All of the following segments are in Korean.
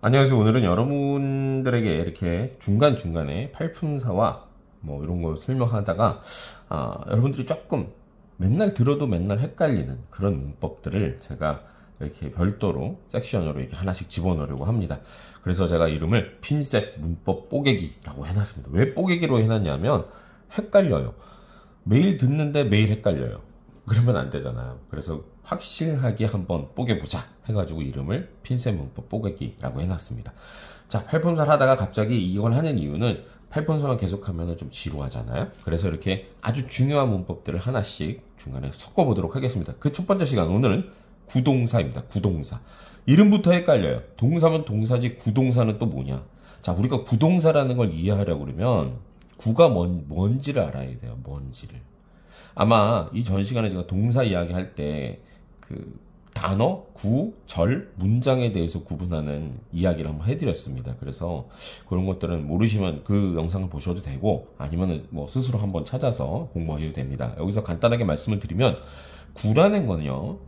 안녕하세요. 오늘은 여러분들에게 이렇게 중간중간에 팔품사와 뭐 이런 거 설명하다가 여러분들이 조금 맨날 들어도 맨날 헷갈리는 그런 문법들을 제가 이렇게 별도로 섹션으로 이렇게 하나씩 집어넣으려고 합니다. 그래서 제가 이름을 핀셋 문법 뽀개기라고 해놨습니다. 왜 뽀개기로 해놨냐면 헷갈려요. 매일 듣는데 매일 헷갈려요. 그러면 안 되잖아요. 그래서 확실하게 한번 뽀개보자 해가지고 이름을 핀셋 문법 뽀개기라고 해놨습니다. 자, 팔품사를 하다가 갑자기 이걸 하는 이유는 팔품사만 계속하면 좀 지루하잖아요. 그래서 이렇게 아주 중요한 문법들을 하나씩 중간에 섞어보도록 하겠습니다. 그 첫 번째 시간, 오늘은 구동사입니다. 구동사. 이름부터 헷갈려요. 동사면 동사지 구동사는 또 뭐냐. 자, 우리가 구동사라는 걸 이해하려고 그러면 구가 뭔지를 알아야 돼요. 뭔지를. 아마 이 전 시간에 제가 동사 이야기 할 때 그 단어, 구, 절, 문장에 대해서 구분하는 이야기를 한번 해드렸습니다. 그래서 그런 것들은 모르시면 그 영상을 보셔도 되고 아니면 뭐 스스로 한번 찾아서 공부하셔도 됩니다. 여기서 간단하게 말씀을 드리면 구라는 거는요,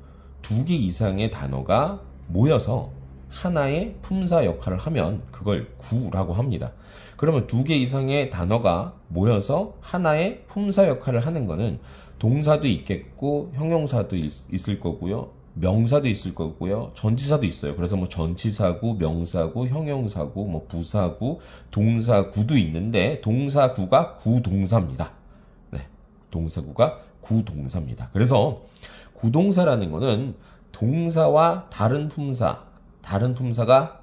2개 이상의 단어가 모여서 하나의 품사 역할을 하면 그걸 구라고 합니다. 그러면 2개 이상의 단어가 모여서 하나의 품사 역할을 하는 거는 동사도 있겠고 형용사도 있을 거고요, 명사도 있을 거고요, 전치사도 있어요. 그래서 뭐 전치사구, 명사구, 형용사구, 뭐 부사구, 동사구도 있는데 동사구가 구동사입니다. 네, 동사구가 구동사입니다. 그래서 구동사라는 거는 동사와 다른 품사가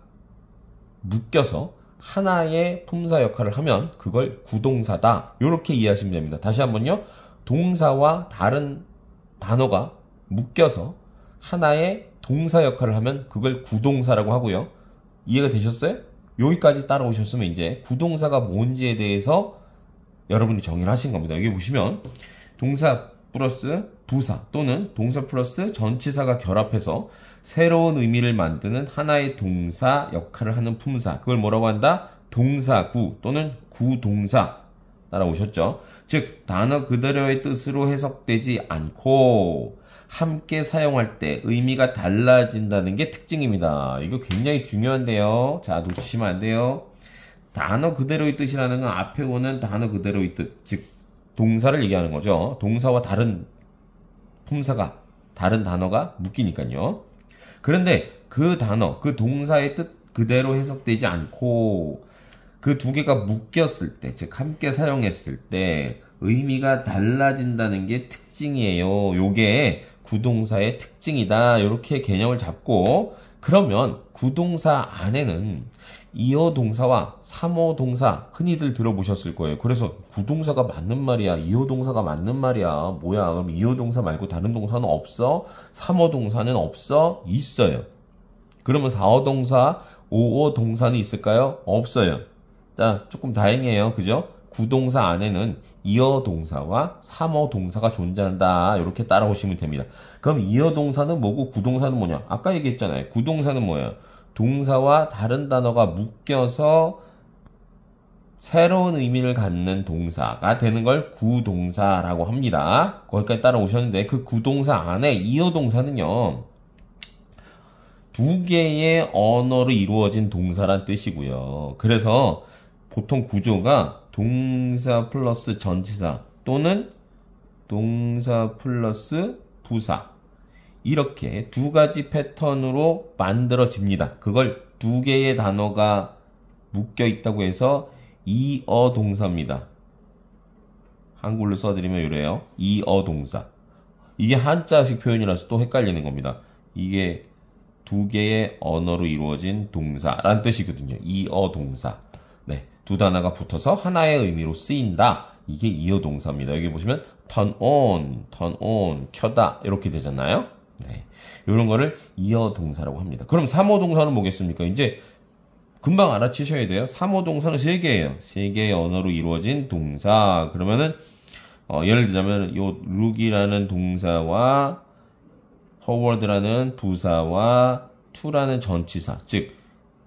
묶여서 하나의 품사 역할을 하면 그걸 구동사다. 이렇게 이해하시면 됩니다. 다시 한번요. 동사와 다른 단어가 묶여서 하나의 동사 역할을 하면 그걸 구동사라고 하고요. 이해가 되셨어요? 여기까지 따라오셨으면 이제 구동사가 뭔지에 대해서 여러분이 정의를 하신 겁니다. 여기 보시면 동사 플러스 부사 또는 동사 플러스 전치사가 결합해서 새로운 의미를 만드는 하나의 동사 역할을 하는 품사, 그걸 뭐라고 한다? 동사구 또는 구동사. 따라오셨죠? 즉 단어 그대로의 뜻으로 해석되지 않고 함께 사용할 때 의미가 달라진다는 게 특징입니다. 이거 굉장히 중요한데요. 자, 놓치시면 안 돼요. 단어 그대로의 뜻이라는 건 앞에 오는 단어 그대로의 뜻, 즉 동사를 얘기하는 거죠. 동사와 다른 품사가, 다른 단어가 묶이니까요. 그런데 그 단어, 그 동사의 뜻 그대로 해석되지 않고 그 2개가 묶였을 때, 즉 함께 사용했을 때 의미가 달라진다는 게 특징이에요. 요게 구동사의 특징이다. 이렇게 개념을 잡고, 그러면 구동사 안에는 2어 동사와 3어 동사 흔히들 들어보셨을 거예요. 그래서 구동사가 맞는 말이야, 2어 동사가 맞는 말이야, 뭐야, 그럼 2어 동사 말고 다른 동사는 없어? 3어 동사는 없어? 있어요. 그러면 4어 동사, 5어 동사는 있을까요? 없어요. 자, 조금 다행이에요. 그죠? 구동사 안에는 2어 동사와 3어 동사가 존재한다. 이렇게 따라오시면 됩니다. 그럼 2어 동사는 뭐고 구동사는 뭐냐? 아까 얘기했잖아요. 구동사는 뭐예요? 동사와 다른 단어가 묶여서 새로운 의미를 갖는 동사가 되는 걸 구동사라고 합니다. 거기까지 따라오셨는데 그 구동사 안에 2어 동사는요, 2개의 언어로 이루어진 동사란 뜻이고요. 그래서 보통 구조가 동사 플러스 전치사 또는 동사 플러스 부사, 이렇게 2가지 패턴으로 만들어집니다. 그걸 2개의 단어가 묶여 있다고 해서 2어 동사입니다. 한글로 써드리면 이래요. 2어 동사. 이게 한자식 표현이라서 또 헷갈리는 겁니다. 이게 2개의 언어로 이루어진 동사란 뜻이거든요. 2어 동사. 네, 2 단어가 붙어서 하나의 의미로 쓰인다. 이게 2어 동사입니다. 여기 보시면 turn on, 켜다 이렇게 되잖아요. 네, 이런 거를 2어 동사라고 합니다. 그럼 3어 동사는 뭐겠습니까? 이제 금방 알아채셔야 돼요. 3어 동사는 3개예요. 3개의 언어로 이루어진 동사. 그러면은 예를 들자면 요 look이라는 동사와 forward라는 부사와 to라는 전치사, 즉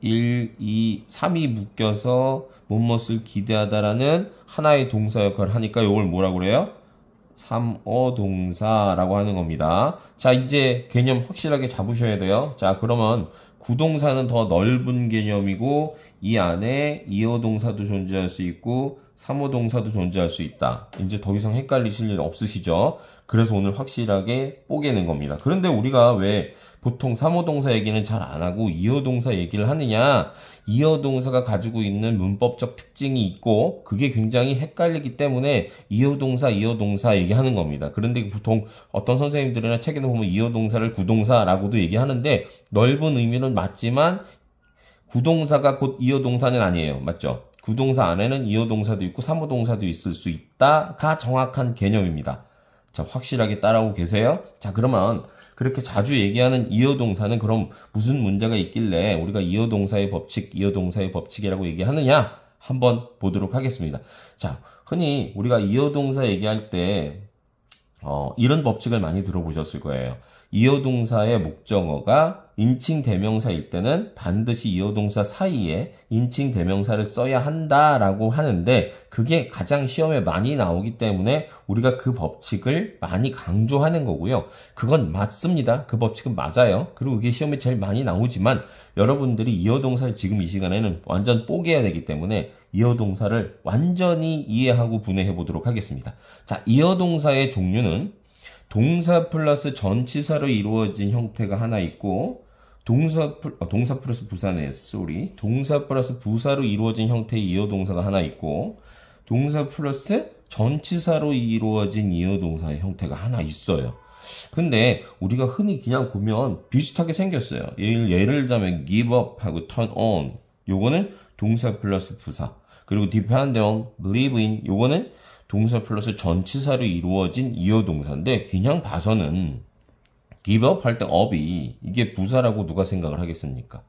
1, 2, 3이 묶여서 무엇을 기대하다라는 하나의 동사 역할을 하니까 이걸 뭐라고 그래요? 3어 동사라고 하는 겁니다. 자, 이제 개념 확실하게 잡으셔야 돼요. 자, 그러면 구동사는 더 넓은 개념이고 이 안에 이어동사도 존재할 수 있고 사무동사도 존재할 수 있다. 이제 더 이상 헷갈리실 일 없으시죠? 그래서 오늘 확실하게 뽀개는 겁니다. 그런데 우리가 왜 보통 사무동사 얘기는 잘 안 하고 이어동사 얘기를 하느냐? 이어동사가 가지고 있는 문법적 특징이 있고 그게 굉장히 헷갈리기 때문에 이어동사 얘기하는 겁니다. 그런데 보통 어떤 선생님들이나 책에도 보면 이어동사를 구동사라고도 얘기하는데 넓은 의미는 맞지만 구동사가 곧 이어동사는 아니에요. 맞죠? 구동사 안에는 이어동사도 있고 사무동사도 있을 수 있다가 정확한 개념입니다. 자, 확실하게 따라오고 계세요? 자, 그러면 그렇게 자주 얘기하는 이어동사는 그럼 무슨 문제가 있길래 우리가 이어동사의 법칙이라고 얘기하느냐? 한번 보도록 하겠습니다. 자, 흔히 우리가 이어동사 얘기할 때 이런 법칙을 많이 들어보셨을 거예요. 이어동사의 목적어가 인칭 대명사일 때는 반드시 이어동사 사이에 인칭 대명사를 써야 한다라고 하는데 그게 가장 시험에 많이 나오기 때문에 우리가 그 법칙을 많이 강조하는 거고요. 그건 맞습니다. 그 법칙은 맞아요. 그리고 그게 시험에 제일 많이 나오지만 여러분들이 이어동사를 지금 이 시간에는 완전 뽀개야 되기 때문에 이어동사를 완전히 이해하고 분해해 보도록 하겠습니다. 자, 이어동사의 종류는 동사 플러스 전치사로 이루어진 형태가 하나 있고 동사 플러스 부사네, 동사 플러스 부사로 이루어진 형태의 이어동사가 하나 있고 동사 플러스 전치사로 이루어진 이어동사의 형태가 하나 있어요. 근데 우리가 흔히 그냥 보면 비슷하게 생겼어요. 예를 들자면 give up 하고 turn on 요거는 동사 플러스 부사, 그리고 depend on, believe in 요거는 동사 플러스 전치사로 이루어진 이어동사인데 그냥 봐서는 give up 할 때 up이 이게 부사라고 누가 생각을 하겠습니까?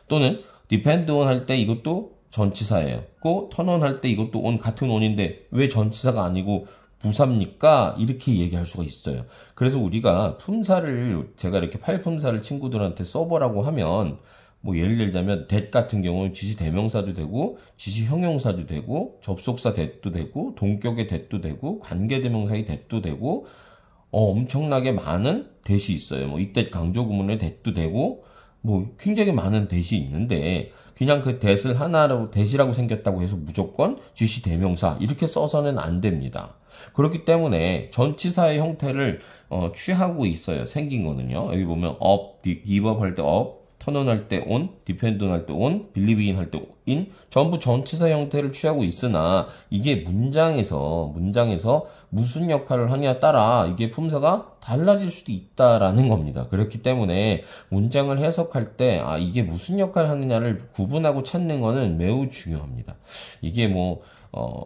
또는 depend on 할 때 이것도 전치사예요. 또 turn on 할 때 이것도 on 같은 on인데 왜 전치사가 아니고 부사입니까? 이렇게 얘기할 수가 있어요. 그래서 우리가 품사를 제가 이렇게 팔품사를 친구들한테 써보라고 하면 뭐 예를 들자면 that 같은 경우는 지시 대명사도 되고 지시 형용사도 되고 접속사 that도 되고 동격의 that도 되고 관계대명사의 that도 되고 엄청나게 많은 that이 있어요. 뭐 이때 강조구문의 that도 되고 뭐 굉장히 많은 that이 있는데 그냥 그 that을 하나로 that이라고 생겼다고 해서 무조건 지시 대명사 이렇게 써서는 안 됩니다. 그렇기 때문에 전치사의 형태를 취하고 있어요. 생긴 거는요. 여기 보면 up, give up 할 때 up, turn on 할 때 on, depend on 할 때 on, believe in 할 때 in 전부 전치사 형태를 취하고 있으나 이게 문장에서 무슨 역할을 하냐에 따라 이게 품사가 달라질 수도 있다라는 겁니다. 그렇기 때문에 문장을 해석할 때 이게 무슨 역할을 하느냐를 구분하고 찾는 거는 매우 중요합니다. 이게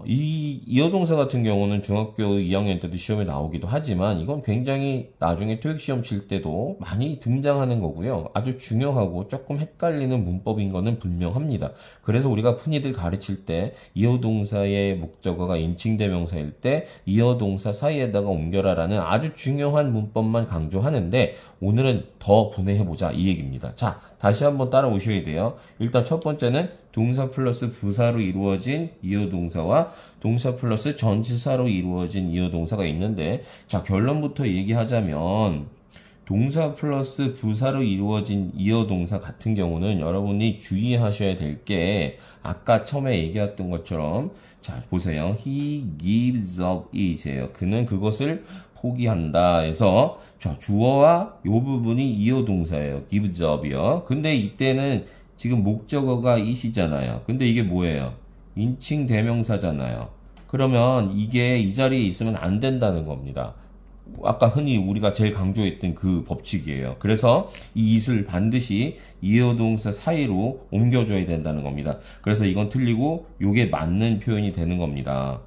이 이어동사 같은 경우는 중학교 2학년 때도 시험에 나오기도 하지만 이건 굉장히 나중에 토익 시험 칠 때도 많이 등장하는 거고요. 아주 중요하고 조금 헷갈리는 문법인 거는 분명합니다. 그래서 우리가 흔히들 가르칠 때 이어동사의 목적어가 인칭대명사일 때 이어동사 사이에다가 옮겨라라는 아주 중요한 문법만 강조하는데 오늘은 더 분해해보자 이 얘기입니다. 자, 다시 한번 따라오셔야 돼요. 일단 첫 번째는 동사 플러스 부사로 이루어진 이어동사와 동사 플러스 전치사로 이루어진 이어동사가 있는데 자, 결론부터 얘기하자면 동사 플러스 부사로 이루어진 이어동사 같은 경우는 여러분이 주의하셔야 될 게 아까 처음에 얘기했던 것처럼 자, 보세요. He gives up it이에요. 그는 그것을 포기한다 해서 자, 주어와 요 부분이 이어동사예요. gives up이요. 근데 이때는 지금 목적어가 it이잖아요. 근데 이게 뭐예요? 인칭 대명사잖아요. 그러면 이게 이 자리에 있으면 안 된다는 겁니다. 아까 흔히 우리가 제일 강조했던 그 법칙이에요. 그래서 이 it을 반드시 이어동사 사이로 옮겨줘야 된다는 겁니다. 그래서 이건 틀리고 요게 맞는 표현이 되는 겁니다.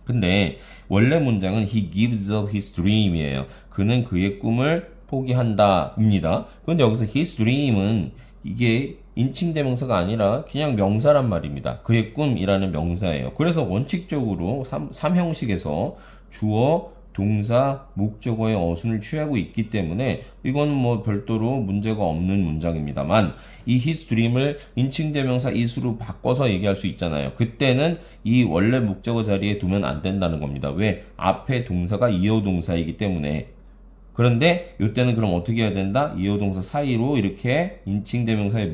근데 원래 문장은 he gives up his dream이에요. 그는 그의 꿈을 포기한다 입니다. 근데 여기서 his dream은 이게 인칭대명사가 아니라 그냥 명사란 말입니다. 그의 꿈이라는 명사예요. 그래서 원칙적으로 3형식에서 주어, 동사, 목적어의 어순을 취하고 있기 때문에 이건 별도로 문제가 없는 문장입니다만 이 his dream을 인칭대명사 is로 바꿔서 얘기할 수 있잖아요. 그때는 이 원래 목적어 자리에 두면 안 된다는 겁니다. 왜? 앞에 동사가 이어동사이기 때문에. 그런데 이때는 그럼 어떻게 해야 된다? 이어동사 사이로 이렇게 인칭대명사의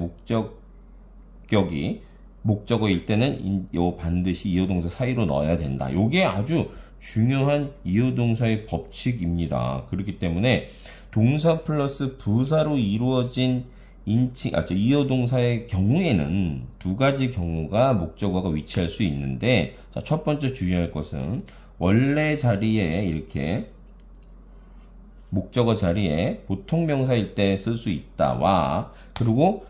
목적어일 때는 요 반드시 이어동사 사이로 넣어야 된다. 요게 아주 중요한 이어동사의 법칙입니다. 그렇기 때문에 동사 플러스 부사로 이루어진 이어동사의 경우에는 두 가지 경우가 목적어가 위치할 수 있는데, 자, 첫 번째 주의할 것은 원래 자리에 이렇게 목적어 자리에 보통 명사일 때 쓸 수 있다와, 그리고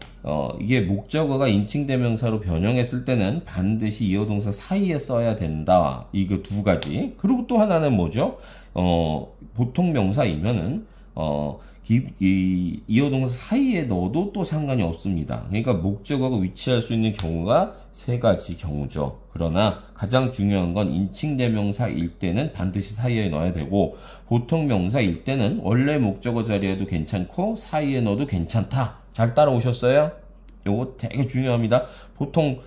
이게 목적어가 인칭대명사로 변형했을 때는 반드시 이어동사 사이에 써야 된다. 이거 두 가지. 그리고 또 하나는 뭐죠? 보통 명사이면은 이어동사 사이에 넣어도 또 상관이 없습니다. 그러니까 목적어가 위치할 수 있는 경우가 세 가지 경우죠. 그러나 가장 중요한 건 인칭대명사일 때는 반드시 사이에 넣어야 되고, 보통 명사일 때는 원래 목적어 자리에도 괜찮고 사이에 넣어도 괜찮다. 잘 따라오셨어요? 요거 되게 중요합니다. 보통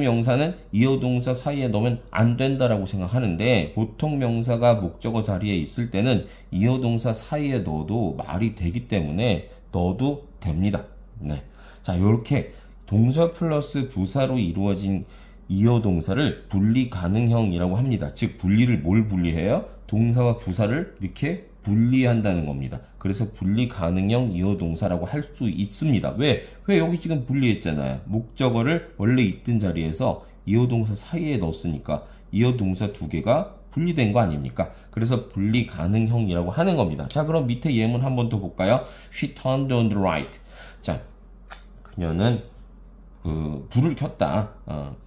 명사는 이어동사 사이에 넣으면 안 된다라고 생각하는데, 보통 명사가 목적어 자리에 있을 때는 이어동사 사이에 넣어도 말이 되기 때문에 넣어도 됩니다. 네. 자, 요렇게 동사 플러스 부사로 이루어진 이어동사를 분리 가능형이라고 합니다. 즉, 분리를 뭘 분리해요? 동사와 부사를 이렇게 분리한다는 겁니다. 그래서 분리 가능형 이어동사라고 할 수 있습니다. 왜 여기 지금 분리했잖아요. 목적어를 원래 있던 자리에서 이어동사 사이에 넣었으니까 이어동사 두 개가 분리된 거 아닙니까? 그래서 분리 가능형이라고 하는 겁니다. 자, 그럼 밑에 예문 한 번 더 볼까요? She turned on the light. 자, 그녀는 불을 켰다.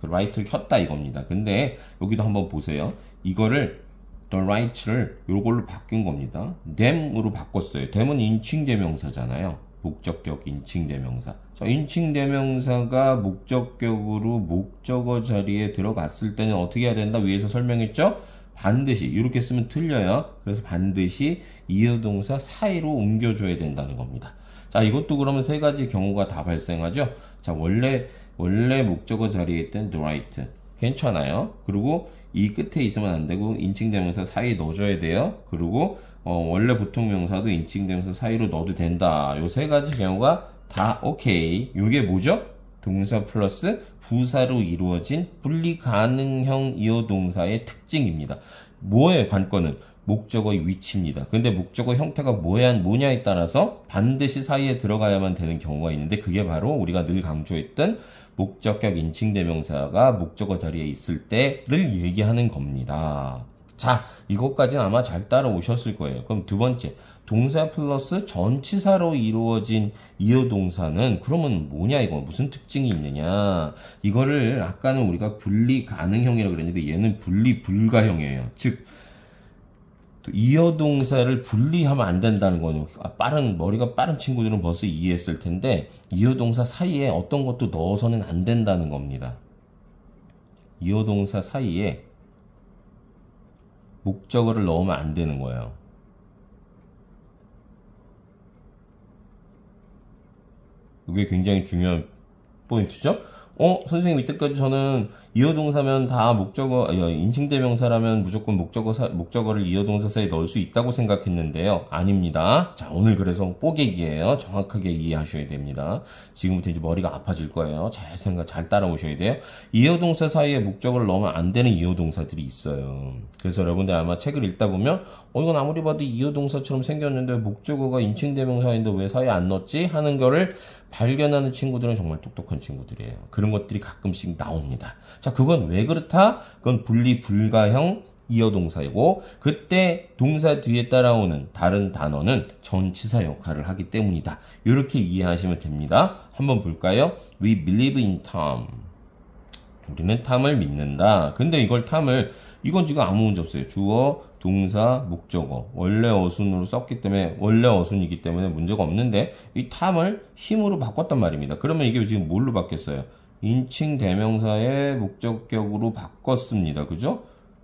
그 라이트를 켰다 이겁니다. 근데 여기도 한번 보세요. 이거를 the right를 요걸로 바뀐 겁니다. them으로 바꿨어요. them은 인칭대명사잖아요. 목적격 인칭대명사. 자, 인칭대명사가 목적격으로 목적어 자리에 들어갔을 때는 어떻게 해야 된다? 위에서 설명했죠? 반드시 이렇게 쓰면 틀려요. 그래서 반드시 이어동사 사이로 옮겨줘야 된다는 겁니다. 자, 이것도 그러면 세 가지 경우가 다 발생하죠. 자, 원래 목적어 자리에 있던 the right 괜찮아요. 그리고 이 끝에 있으면 안 되고 인칭대명사 사이에 넣어줘야 돼요. 그리고 원래 보통 명사도 인칭대명사 사이로 넣어도 된다. 요 세 가지 경우가 다 오케이. 요게 뭐죠? 동사 플러스 부사로 이루어진 분리 가능형 이어동사의 특징입니다. 뭐의 관건은? 목적어의 위치입니다. 근데 목적어 형태가 뭐냐에 따라서 반드시 사이에 들어가야만 되는 경우가 있는데, 그게 바로 우리가 늘 강조했던 목적격 인칭대명사가 목적어 자리에 있을 때를 얘기하는 겁니다. 자, 이것까지는 아마 잘 따라오셨을 거예요. 그럼 두 번째, 동사 플러스 전치사로 이루어진 이어동사는 그러면 뭐냐, 이거 무슨 특징이 있느냐. 이거를 아까는 우리가 분리 가능형이라고 그랬는데 얘는 분리 불가형이에요. 즉 이어동사를 분리하면 안 된다는 거는 머리가 빠른 친구들은 벌써 이해했을 텐데, 이어동사 사이에 어떤 것도 넣어서는 안 된다는 겁니다. 이어동사 사이에 목적어를 넣으면 안 되는 거예요. 이게 굉장히 중요한 포인트죠? 선생님, 이때까지 저는 이어동사면 다 인칭대명사라면 무조건 목적어를 이어동사 사이에 넣을 수 있다고 생각했는데요. 아닙니다. 자, 오늘 그래서 뽀개기예요. 정확하게 이해하셔야 됩니다. 지금부터 이제 머리가 아파질 거예요. 잘 따라오셔야 돼요. 이어동사 사이에 목적어를 넣으면 안 되는 이어동사들이 있어요. 그래서 여러분들 아마 책을 읽다 보면 이건 아무리 봐도 이어동사처럼 생겼는데 목적어가 인칭대명사인데 왜 사이에 안 넣었지? 하는 거를 발견하는 친구들은 정말 똑똑한 친구들이에요. 그런 것들이 가끔씩 나옵니다. 자, 그건 왜 그렇다? 그건 분리 불가형 이어동사이고, 그때 동사 뒤에 따라오는 다른 단어는 전치사 역할을 하기 때문이다. 이렇게 이해하시면 됩니다. 한번 볼까요? We believe in Tom. 우리는 탐을 믿는다. 근데 이건 지금 아무 문제 없어요. 주어, 동사, 목적어. 원래 어순으로 썼기 때문에, 원래 어순이기 때문에 문제가 없는데, 이 탐을 힘으로 바꿨단 말입니다. 그러면 이게 지금 뭘로 바뀌었어요? 인칭대명사의 목적격으로 바꿨습니다. 그죠?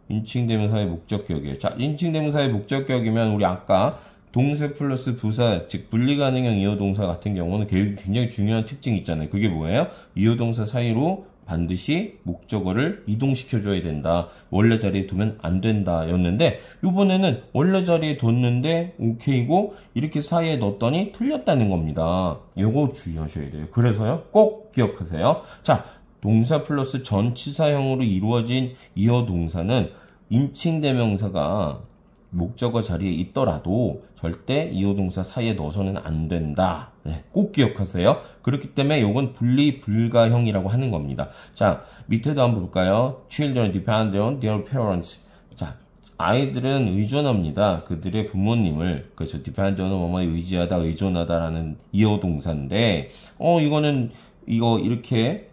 인칭대명사의 목적격이에요. 자, 인칭대명사의 목적격이면 우리 아까 동사 플러스 부사, 즉 분리가능형 이어동사 같은 경우는 굉장히 중요한 특징이 있잖아요. 그게 뭐예요? 이어동사 사이로 반드시 목적어를 이동시켜줘야 된다. 원래 자리에 두면 안 된다 였는데 이번에는 원래 자리에 뒀는데 오케이고 이렇게 사이에 넣었더니 틀렸다는 겁니다. 요거 주의하셔야 돼요. 그래서요 꼭 기억하세요. 자, 동사 플러스 전치사형으로 이루어진 이어 동사는 인칭대명사가 목적어 자리에 있더라도 절대 이어 동사 사이에 넣어서는 안 된다. 네, 꼭 기억하세요. 그렇기 때문에 이건 분리 불가형이라고 하는 겁니다. 자, 밑에도 한번 볼까요? Children depend on their parents. 자, 아이들은 의존합니다. 그들의 부모님을. 그래서 depend on 뭐뭐에 의지하다, 의존하다라는 이어 동사인데, 이거는 이거 이렇게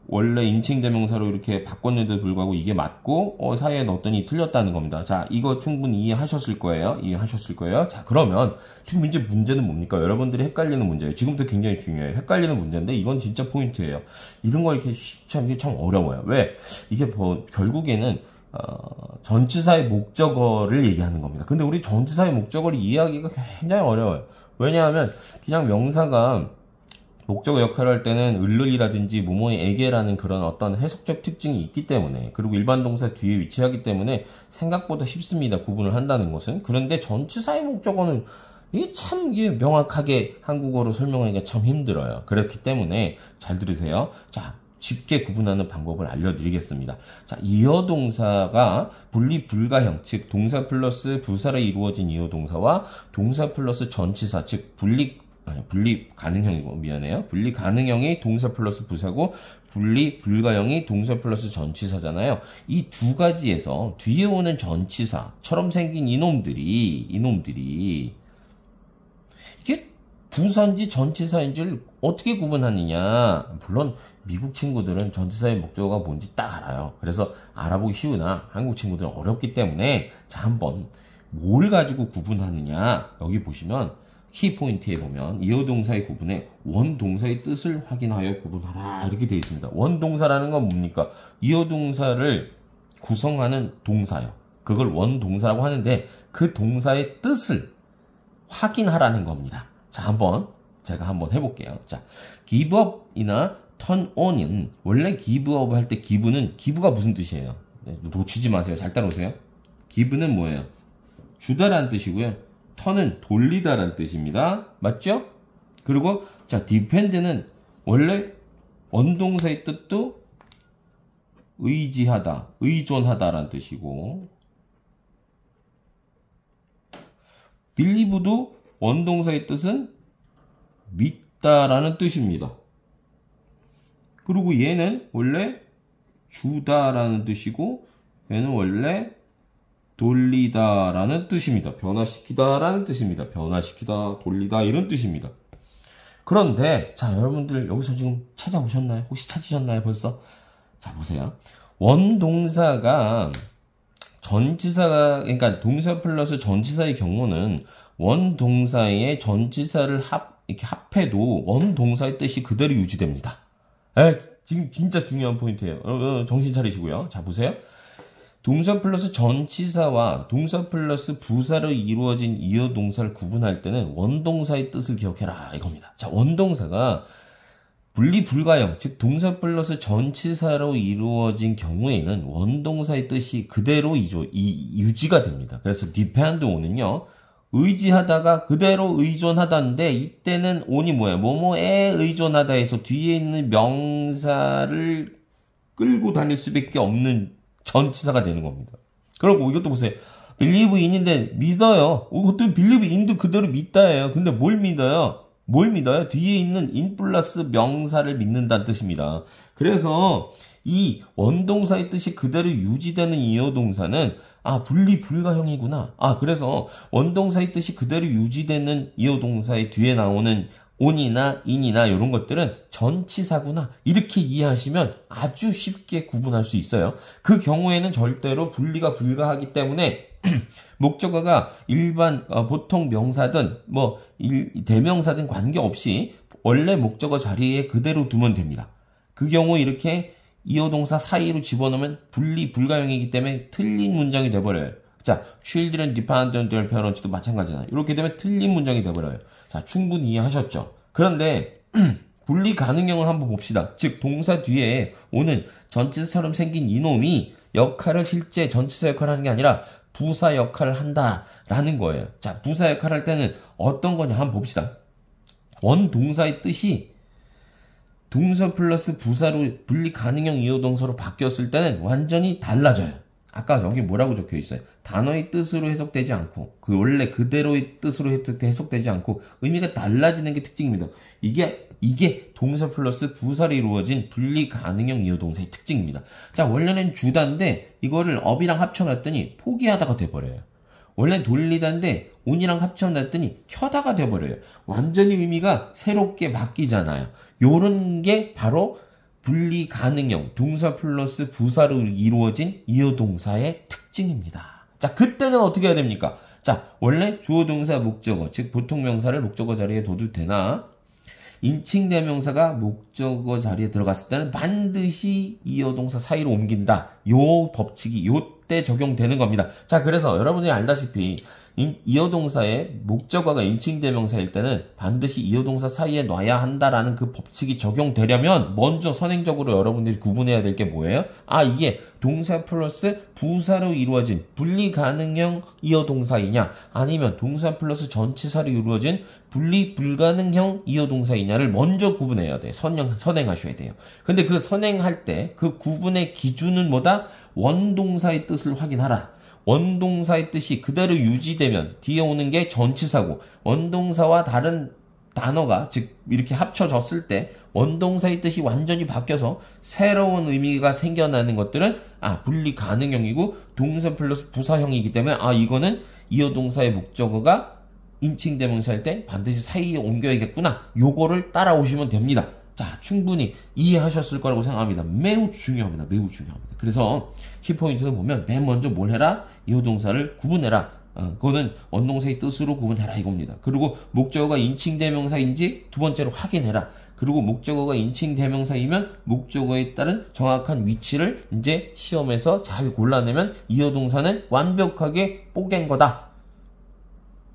원래 인칭대명사로 이렇게 바꿨는데도 불구하고 이게 맞고 사이에 넣었더니 틀렸다는 겁니다. 자, 이거 충분히 이해하셨을 거예요. 자, 그러면 지금 이제 문제는 뭡니까? 여러분들이 헷갈리는 문제예요. 지금부터 굉장히 중요해요. 헷갈리는 문제인데 이건 진짜 포인트예요. 이런 거 이렇게 이게 참 어려워요. 왜? 이게 결국에는 전치사의 목적어를 얘기하는 겁니다. 근데 우리 전치사의 목적어를 이해하기가 굉장히 어려워요. 왜냐하면 그냥 명사가 목적어 역할을 할 때는 을을이라든지 뭐뭐에게라는 그런 어떤 해석적 특징이 있기 때문에, 그리고 일반 동사 뒤에 위치하기 때문에 생각보다 쉽습니다. 구분을 한다는 것은. 그런데 전치사의 목적어는 이게 명확하게 한국어로 설명하기가 참 힘들어요. 그렇기 때문에 잘 들으세요. 자, 쉽게 구분하는 방법을 알려드리겠습니다. 자, 이어 동사가 분리 불가형, 즉 동사 플러스 부사로 이루어진 이어 동사와 동사 플러스 전치사, 즉 분리 가능형이고, 미안해요. 분리 가능형이 동사 플러스 부사고 분리 불가형이 동사 플러스 전치사잖아요. 이 두 가지에서 뒤에 오는 전치사처럼 생긴 이놈들이 이게 부사인지 전치사인지를 어떻게 구분하느냐. 물론 미국 친구들은 전치사의 목적어가 뭔지 딱 알아요. 그래서 알아보기 쉬우나 한국 친구들은 어렵기 때문에, 자, 한번 뭘 가지고 구분하느냐. 여기 보시면 키포인트에 보면 이어 동사의 구분에 원동사의 뜻을 확인하여 구분하라 이렇게 되어 있습니다. 원동사라는 건 뭡니까? 이어 동사를 구성하는 동사요. 그걸 원동사라고 하는데 그 동사의 뜻을 확인하라는 겁니다. 자, 제가 한번 해볼게요. 자, give up이나 turn on은 원래 give up 할 때 give가 무슨 뜻이에요? 네, 놓치지 마세요. 잘 따라오세요. give는 뭐예요? 주다라는 뜻이고요. turn은 돌리다라는 뜻입니다. 맞죠? 그리고 자, depend는 원래 원동사의 뜻도 의지하다, 의존하다라는 뜻이고, believe도 원동사의 뜻은 믿다라는 뜻입니다. 그리고 얘는 원래 주다라는 뜻이고, 얘는 원래 돌리다라는 뜻입니다. 변화시키다라는 뜻입니다. 변화시키다, 돌리다 이런 뜻입니다. 그런데 자, 여러분들 여기서 지금 찾아오셨나요? 혹시 찾으셨나요? 벌써? 자, 보세요. 원동사가 그러니까 동사 플러스 전치사의 경우는 원동사의 전치사를 이렇게 합해도 원동사의 뜻이 그대로 유지됩니다. 지금 진짜 중요한 포인트예요. 정신 차리시고요. 자, 보세요. 동사 플러스 전치사와 동사 플러스 부사로 이루어진 이어 동사를 구분할 때는 원동사의 뜻을 기억해라 이겁니다. 자, 원동사가 분리 불가형, 즉 동사 플러스 전치사로 이루어진 경우에는 원동사의 뜻이 그대로 유지가 됩니다. 그래서 depend on은요, 의지하다가 그대로 의존하다인데, 이때는 on이 뭐예요? 뭐뭐에 의존하다에서 뒤에 있는 명사를 끌고 다닐 수밖에 없는 전치사가 되는 겁니다. 그리고 이것도 보세요. believe in인데 믿어요. 이것도 believe in도 그대로 믿다예요. 근데 뭘 믿어요? 뒤에 있는 in 플러스 명사를 믿는다는 뜻입니다. 그래서 이 원동사의 뜻이 그대로 유지되는 이어 동사는 분리 불가형이구나. 그래서 원동사의 뜻이 그대로 유지되는 이어 동사의 뒤에 나오는 on이나 in이나 이런 것들은 전치사구나. 이렇게 이해하시면 아주 쉽게 구분할 수 있어요. 그 경우에는 절대로 분리가 불가하기 때문에 목적어가 일반 보통 명사든 대명사든 관계없이 원래 목적어 자리에 그대로 두면 됩니다. 그 경우 이렇게 이어동사 사이로 집어넣으면 분리 불가형이기 때문에 틀린 문장이 돼버려요. 자, children depend on their parents도 마찬가지잖아요. 이렇게 되면 틀린 문장이 돼버려요. 자, 충분히 이해하셨죠? 그런데 분리 가능형을 한번 봅시다. 즉 동사 뒤에 오는 전치사처럼 생긴 이놈이 역할을 실제 전치사 역할을 하는 게 아니라 부사 역할을 한다라는 거예요. 자, 부사 역할을 할 때는 어떤 거냐 한번 봅시다. 원동사의 뜻이 동사 플러스 부사로 분리 가능형 이어동사로 바뀌었을 때는 완전히 달라져요. 아까 여기 뭐라고 적혀 있어요? 단어의 뜻으로 해석되지 않고 그 원래 그대로의 뜻으로 해석되지 않고 의미가 달라지는 게 특징입니다. 이게 동사 플러스 부사로 이루어진 분리 가능형 이어동사의 특징입니다. 자, 원래는 주다인데 이거를 업이랑 합쳐놨더니 포기하다가 돼버려요. 원래 돌리다인데 온이랑 합쳐놨더니 켜다가 돼버려요. 완전히 의미가 새롭게 바뀌잖아요. 요런 게 바로 분리 가능형 동사 플러스 부사로 이루어진 이어동사의 특징입니다. 자, 그때는 어떻게 해야 됩니까? 자, 원래 주어 동사 목적어, 즉 보통 명사를 목적어 자리에 둬도 되나 인칭 대명사가 목적어 자리에 들어갔을 때는 반드시 이어동사 사이로 옮긴다. 요 법칙이 요때 적용되는 겁니다. 자, 그래서 여러분이 알다시피 이어동사의 목적어가 인칭 대명사일 때는 반드시 이어동사 사이에 놔야 한다라는 그 법칙이 적용되려면 먼저 선행적으로 여러분들이 구분해야 될 게 뭐예요? 아, 이게 동사 플러스 부사로 이루어진 분리 가능형 이어동사이냐 아니면 동사 플러스 전치사로 이루어진 분리 불가능형 이어동사이냐를 먼저 구분해야 돼요. 선행하셔야 돼요. 근데 그 선행할 때 그 구분의 기준은 뭐다? 원동사의 뜻을 확인하라. 원동사의 뜻이 그대로 유지되면 뒤에 오는 게 전치사고 원동사와 다른 단어가 즉 이렇게 합쳐졌을 때 원동사의 뜻이 완전히 바뀌어서 새로운 의미가 생겨나는 것들은 분리 가능형이고 동사 플러스 부사형이기 때문에 이거는 이어동사의 목적어가 인칭 대명사일 때 반드시 사이에 옮겨야겠구나. 요거를 따라오시면 됩니다. 자, 충분히 이해하셨을 거라고 생각합니다. 매우 중요합니다. 매우 중요합니다. 그래서 키포인트를 보면 맨 먼저 뭘 해라? 이어동사를 구분해라. 그거는 원동사의 뜻으로 구분해라 이겁니다. 그리고 목적어가 인칭 대명사인지 두 번째로 확인해라. 그리고 목적어가 인칭 대명사이면 목적어에 따른 정확한 위치를 이제 시험에서 잘 골라내면 이어동사는 완벽하게 뽀갠 거다.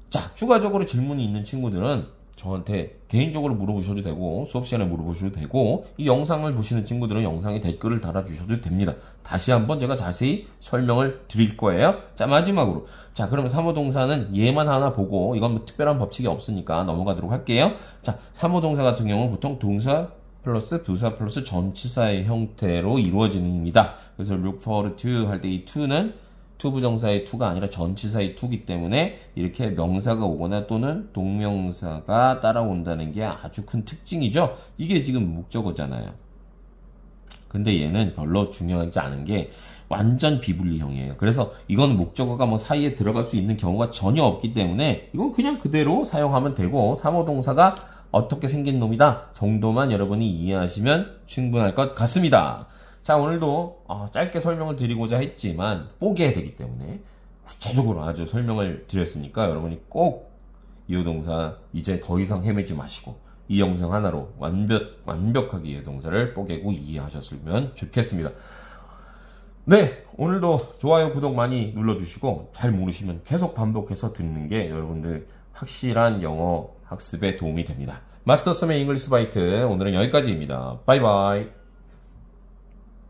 자, 추가적으로 질문이 있는 친구들은 저한테 개인적으로 물어보셔도 되고 수업 시간에 물어보셔도 되고 이 영상을 보시는 친구들은 영상에 댓글을 달아주셔도 됩니다. 다시 한번 제가 자세히 설명을 드릴 거예요. 자, 마지막으로 자, 그러면 사모동사는 얘만 하나 보고 이건 뭐 특별한 법칙이 없으니까 넘어가도록 할게요. 자, 사모동사 같은 경우는 보통 동사 플러스 부사 플러스 전치사의 형태로 이루어집니다. 그래서 look forward to 할 때 이 to는 투부정사의 to가 아니라 전치사의 to이기 때문에 이렇게 명사가 오거나 또는 동명사가 따라온다는 게 아주 큰 특징이죠. 이게 지금 목적어잖아요. 근데 얘는 별로 중요하지 않은 게 완전 비분리형이에요. 그래서 이건 목적어가 뭐 사이에 들어갈 수 있는 경우가 전혀 없기 때문에 이건 그냥 그대로 사용하면 되고 사모동사가 어떻게 생긴 놈이다 정도만 여러분이 이해하시면 충분할 것 같습니다. 자, 오늘도 짧게 설명을 드리고자 했지만 뽀개야 되기 때문에 구체적으로 아주 설명을 드렸으니까 여러분이 꼭 이어동사 이제 더 이상 헤매지 마시고 이 영상 하나로 완벽하게 이어동사를 뽀개고 이해하셨으면 좋겠습니다. 네, 오늘도 좋아요, 구독 많이 눌러주시고 잘 모르시면 계속 반복해서 듣는 게 여러분들 확실한 영어 학습에 도움이 됩니다. 마스터 썸의 잉글리시 바이트 오늘은 여기까지입니다. 바이바이.